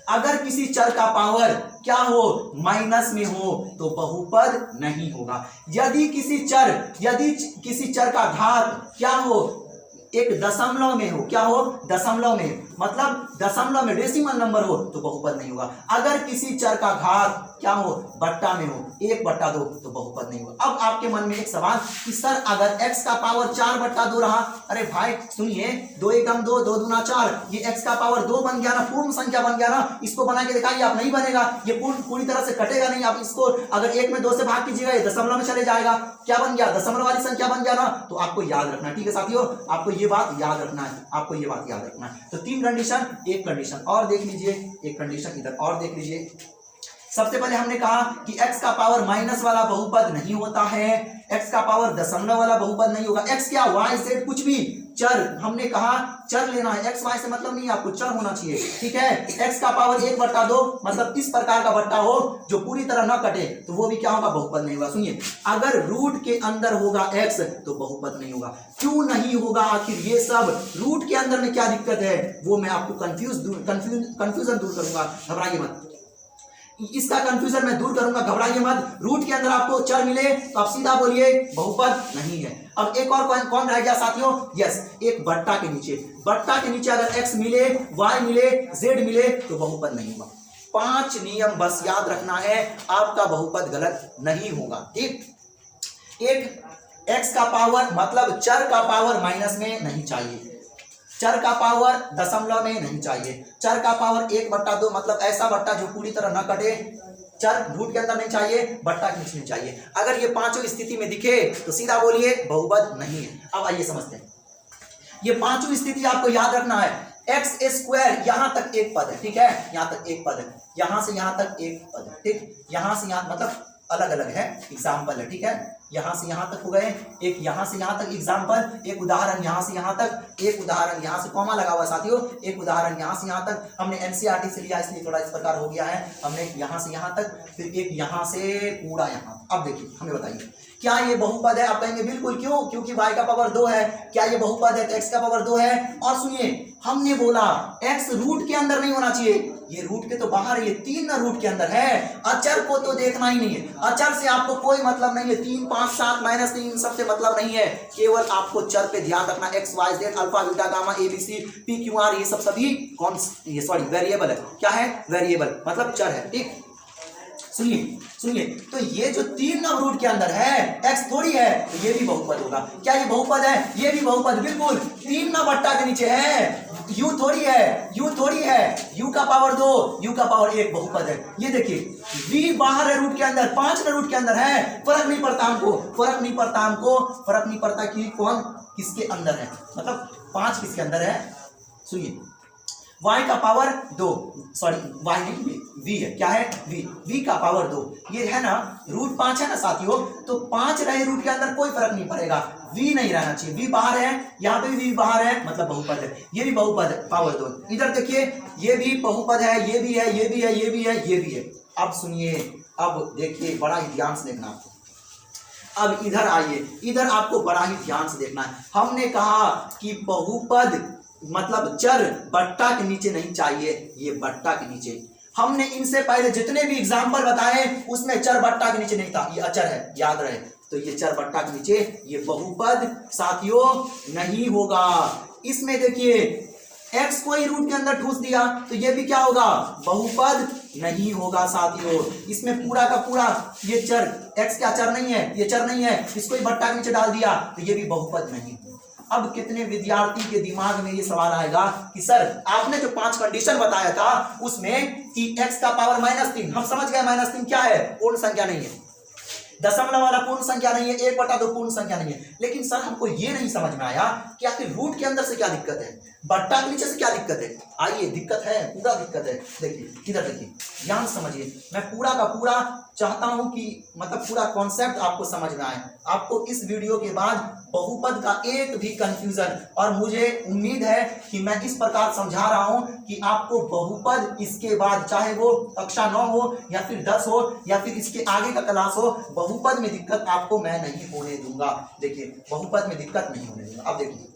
अगर किसी चर का पावर क्या हो, माइनस में हो, तो बहुपद नहीं होगा। यदि किसी चर का घात क्या हो, एक दशमलव में हो, क्या हो, दशमलव में, मतलब दशमलव में डेसिमल नंबर हो, तो बहुपद नहीं होगा। अगर किसी चर का घात क्या हो, बट्टा में हो, 1/2, तो बहुपद नहीं होगा। अब आपके मन में एक सवाल कि सर अगर x का पावर 4/2 रहा, अरे भाई सुनिए, 2 एकम 2, 2 दूना 4, ये x का पावर 2 बन गया ना, पूर्ण संख्या बन गया ना। इसको बना के दिखाइए, आप नहीं बनेगा, ये पूरी तरह से कटेगा नहीं। आप इसको अगर 1 में 2 से भाग कीजिएगा, ये दशमलव में चले जाएगा, क्या बन गया, दशमलव वाली संख्या बन गया ना। तो आपको याद रखना, ठीक है साथियों, आपको ये बात याद रखना है, आपको ये बात याद रखना है। तो 3 कंडीशन, एक कंडीशन और देख लीजिए, एक कंडीशन इधर और देख लीजिए। सबसे पहले हमने कहा कि x का पावर माइनस वाला बहुपद नहीं होता है, x का पावर दशमलव वाला बहुपद नहीं होगा। x क्या, y z कुछ भी चर, हमने कहा चर लेना है, x y से मतलब नहीं, आपको चर होना चाहिए, ठीक है। x का पावर 1/2 मतलब इस प्रकार का बट्टा हो जो पूरी तरह ना कटे, तो वो भी क्या होगा, बहुपद नहीं होगा। सुनिए, अगर रूट के अंदर होगा x तो बहुपद नहीं होगा। क्यों नहीं होगा, आखिर ये सब रूट के अंदर में क्या दिक्कत है, वो मैं आपको कंफ्यूजन दूर करूंगा, घबराइए मत, इसका कंफ्यूजन मैं दूर करूंगा, घबराइए मत। रूट के अंदर आपको चर मिले तो आप सीधा बोलिए बहुपद नहीं है। अब एक और कौन रह गया साथियों, यस, एक बट्टा के नीचे अगर x मिले, y मिले, z मिले, तो बहुपद नहीं होगा। 5 नियम बस याद रखना है, आपका बहुपद गलत नहीं होगा, ठीक। एक, x का पावर मतलब चर का पावर माइनस में नहीं चाहिए, चर का पावर दशमलव में नहीं चाहिए, चर का पावर 1/2 मतलब ऐसा बट्टा जो पूरी तरह न कटे, चर रूट के अंदर नहीं चाहिए, बट्टा के नीचे नहीं चाहिए। अगर ये पांचों स्थिति में दिखे तो सीधा बोलिए बहुपद नहीं है। अब आइए समझते हैं, ये पांचों स्थिति आपको याद रखना है। x² यहां तक एक पद है, ठीक है, यहां तक एक पद है, यहां से यहां तक एक पद है, ठीक, यहां से यहां मतलब अलग अलग है, एग्जाम्पल है, ठीक है, यहां से यहां तक हो गए, एक यहां से यहां तक एग्जाम्पल, एक उदाहरण यहां से यहां तक, एक उदाहरण यहां से कॉमा लगा हुआ साथियों, एक उदाहरण यहां से यहां तक। हमने एनसीईआरटी से लिया इसलिए थोड़ा इस प्रकार हो गया है, हमने यहां से यहां तक, फिर एक यहां से पूरा यहां। अब देखिए, हमें बताइए क्या ये बहुपद है, आप कहेंगे बिल्कुल, क्यों, क्योंकि y का पावर 2 है। क्या ये बहुपद है, तो x का पावर 2 है। और सुनिए, हमने बोला x रूट के अंदर नहीं होना चाहिए, ये रूट के तो बाहर है, ये 3 रूट के अंदर है। अचर को तो देखना ही नहीं है, अचर से आपको कोई मतलब नहीं है, 3, 5, 7, -3 सबसे मतलब नहीं है, केवल आपको चर पे ध्यान रखना। x y z alpha beta gamma ABC PQR ये सब सभी वेरिएबल है। क्या है, वेरिएबल मतलब चर है, ठीक। सुनिए, तो ये जो 3 रूट के अंदर है, x थोड़ी है, तो ये भी बहुपद होगा। क्या ये बहुपद है, ये भी बहुपद, बिल्कुल। 3 बट्टा के नीचे है, u थोड़ी है, u का पावर 2, u का पावर 1 बहुपद है। ये देखिए, v बाहर है रूट के अंदर, 5 रूट के अंदर है, फर्क नहीं पड़ता हमको, फर्क नहीं पड़ता कि कौन किसके अंदर है, मतलब 5 किसके अंदर है। सुनिए, y का पावर 2, y नहीं, v है, क्या है, v का पावर 2, ये है ना, रूट 5 है ना साथियों, तो 5 रहे रूट के अंदर कोई फर्क नहीं पड़ेगा, v नहीं रहना चाहिए, v बाहर है, यहाँ पे भी v बाहर है, मतलब बहुपद है, ये भी बहुपद है, पावर 2। इधर देखिए, ये भी बहुपद है, ये भी है, ये भी है, ये भी है, ये भी है। अब सुनिए, अब देखिए, बड़ा ही ध्यान से देखना आपको। अब इधर आइए, इधर आपको बड़ा ही ध्यान से देखना है। हमने कहा कि बहुपद मतलब चर बट्टा के नीचे नहीं चाहिए, ये बट्टा के नीचे। हमने इनसे पहले जितने भी एग्जाम्पल बताए उसमें चर बट्टा के नीचे नहीं था, ये अचर है, याद रहे। तो ये चर बट्टा के नीचे, ये बहुपद साथियों नहीं होगा। इसमें देखिए, x को ही रूट के अंदर ठूस दिया तो ये भी क्या होगा, बहुपद नहीं होगा साथियों। इसमें पूरा का पूरा ये चर, x क्या चर नहीं है, ये चर नहीं है, इसको ही बट्टा के नीचे डाल दिया तो ये भी बहुपद नहीं। अब कितने विद्यार्थी के दिमाग में ये सवाल आएगा कि सर आपने जो 5 कंडीशन बताया था उसमें कि x का पावर -3, हम समझ गए -3 क्या है, पूर्ण संख्या नहीं है। दशमलव वाला पूर्ण संख्या नहीं है, 1/2 पूर्ण संख्या नहीं है। लेकिन सर हमको ये नहीं समझ में आया कि आखिर रूट के अंदर से क्या दिक्कत है, बट्टा के नीचे से क्या दिक्कत है। आइए, दिक्कत है, पूरा दिक्कत है। देखिए इधर देखिए, ध्यान समझिए। मैं पूरा का पूरा चाहता हूं कि मतलब पूरा कॉन्सेप्ट आपको समझ में आए। आपको इस वीडियो के बाद बहुपद का एक भी कंफ्यूजन, और मुझे उम्मीद है कि मैं इस प्रकार समझा रहा हूं कि आपको बहुपद इसके बाद चाहे वो कक्षा 9 हो या फिर 10 हो या फिर इसके आगे का क्लास हो, बहुपद में दिक्कत आपको मैं नहीं होने दूंगा। देखिए, बहुपद में दिक्कत नहीं होने दूंगा। अब देखिए,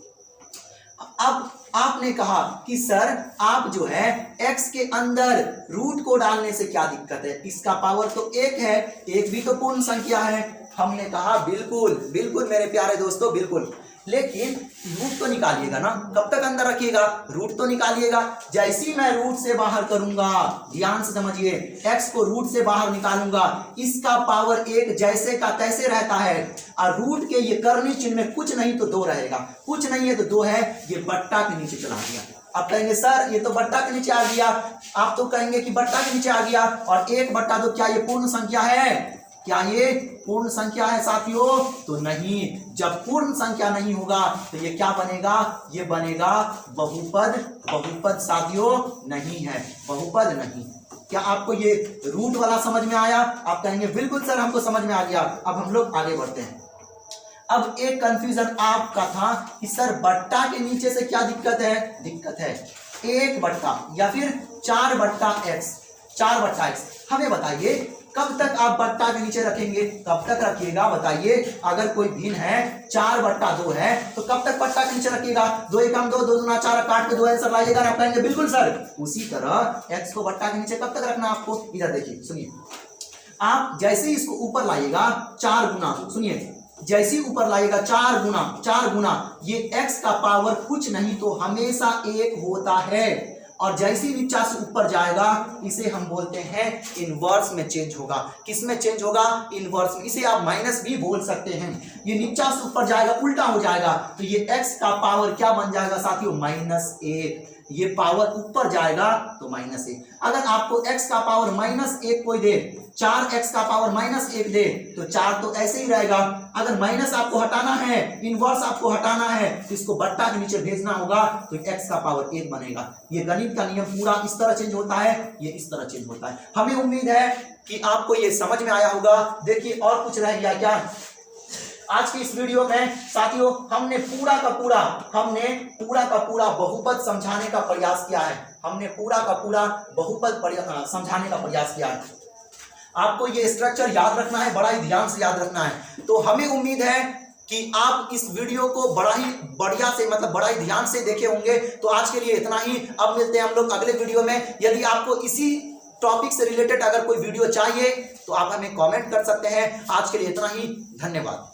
अब आपने कहा कि सर आप जो है x के अंदर रूट को डालने से क्या दिक्कत है, इसका पावर तो 1 है, 1 भी तो पूर्ण संख्या है। हमने कहा बिल्कुल बिल्कुल मेरे प्यारे दोस्तों, बिल्कुल। लेकिन रूट तो निकालिएगा ना, कब तक अंदर रखिएगा, रूट तो निकालिएगा। जैसी मैं रूट से बाहर करूंगा, ध्यान से समझिए, x को रूट से बाहर निकालूंगा, इसका पावर 1 जैसे का तैसे रहता है। और रूट के ये करनी चिन्ह में कुछ नहीं तो 2 रहेगा, कुछ नहीं है तो 2 है, ये बट्टा के नीचे चला गया। आप कहेंगे सर ये तो बट्टा के नीचे आ गया, आप तो कहेंगे कि बट्टा के नीचे आ गया, और 1/2 क्या ये पूर्ण संख्या है, क्या ये पूर्ण संख्या है साथियों? तो नहीं। जब पूर्ण संख्या नहीं होगा तो ये क्या बनेगा, ये बनेगा बहुपद। बहुपद साथियों नहीं है, बहुपद नहीं। क्या आपको ये रूट वाला समझ में आया? आप कहेंगे बिल्कुल सर हमको समझ में आ गया। अब हम लोग आगे बढ़ते हैं। अब एक कंफ्यूजन आपका था कि सर बट्टा के नीचे से क्या दिक्कत है, दिक्कत है 1 या फिर 4/x, 4/x। हमें बताइए कब तक आप बट्टा के नीचे रखेंगे, कब तक रखिएगा बताइए। अगर कोई भिन्न है 4/2 है तो कब तक बट्टा के नीचे रखिएगा, 2 एकम 2, 2 दूना 4, काट के 2 आंसर लाइएगा। आप कहेंगे बिल्कुल सर। उसी तरह x को बट्टा के नीचे कब तक रखना आपको, इधर देखिए, सुनिए। आप जैसे ही इसको ऊपर लाइएगा 4 गुना, सुनिए, जैसे ही ऊपर लाइएगा 4 गुना, ये x का पावर कुछ नहीं तो हमेशा 1 होता है। और जैसे ही नीचे से ऊपर जाएगा इसे हम बोलते हैं इनवर्स में चेंज होगा। किस में चेंज होगा, इनवर्स में। इसे आप माइनस भी बोल सकते हैं। ये नीचे से ऊपर जाएगा, उल्टा हो जाएगा, तो ये x का पावर क्या बन जाएगा साथियों, -1। ये पावर ऊपर जाएगा तो -1। अगर आपको x का पावर -1 कोई दे, 4x का पावर -1 दे, तो 4 तो ऐसे ही रहेगा। अगर माइनस आपको हटाना है, इनवर्स आपको हटाना है, तो इसको बट्टा के नीचे भेजना होगा, तो x का पावर 1 बनेगा। ये गणित का नियम पूरा इस तरह चेंज होता है, ये इस तरह चेंज होता है। हमें उम्मीद है कि आपको ये समझ में आया होगा। देखिए और कुछ रह गया क्या आज की इस वीडियो में साथियों, हमने पूरा का पूरा बहुपद समझाने का प्रयास किया है। हमने पूरा का पूरा बहुपद समझाने का प्रयास किया है। आपको ये स्ट्रक्चर याद रखना है, बड़ा ही ध्यान से याद रखना है। तो हमें उम्मीद है कि आप इस वीडियो को बड़ा ही बढ़िया से मतलब बड़ा ही ध्यान से देखे होंगे। तो आज के लिए इतना ही। अब मिलते हैं हम लोग अगले वीडियो में। यदि आपको इसी टॉपिक से रिलेटेड अगर कोई वीडियो चाहिए तो आप हमें कमेंट कर सकते हैं। आज के लिए इतना ही, धन्यवाद।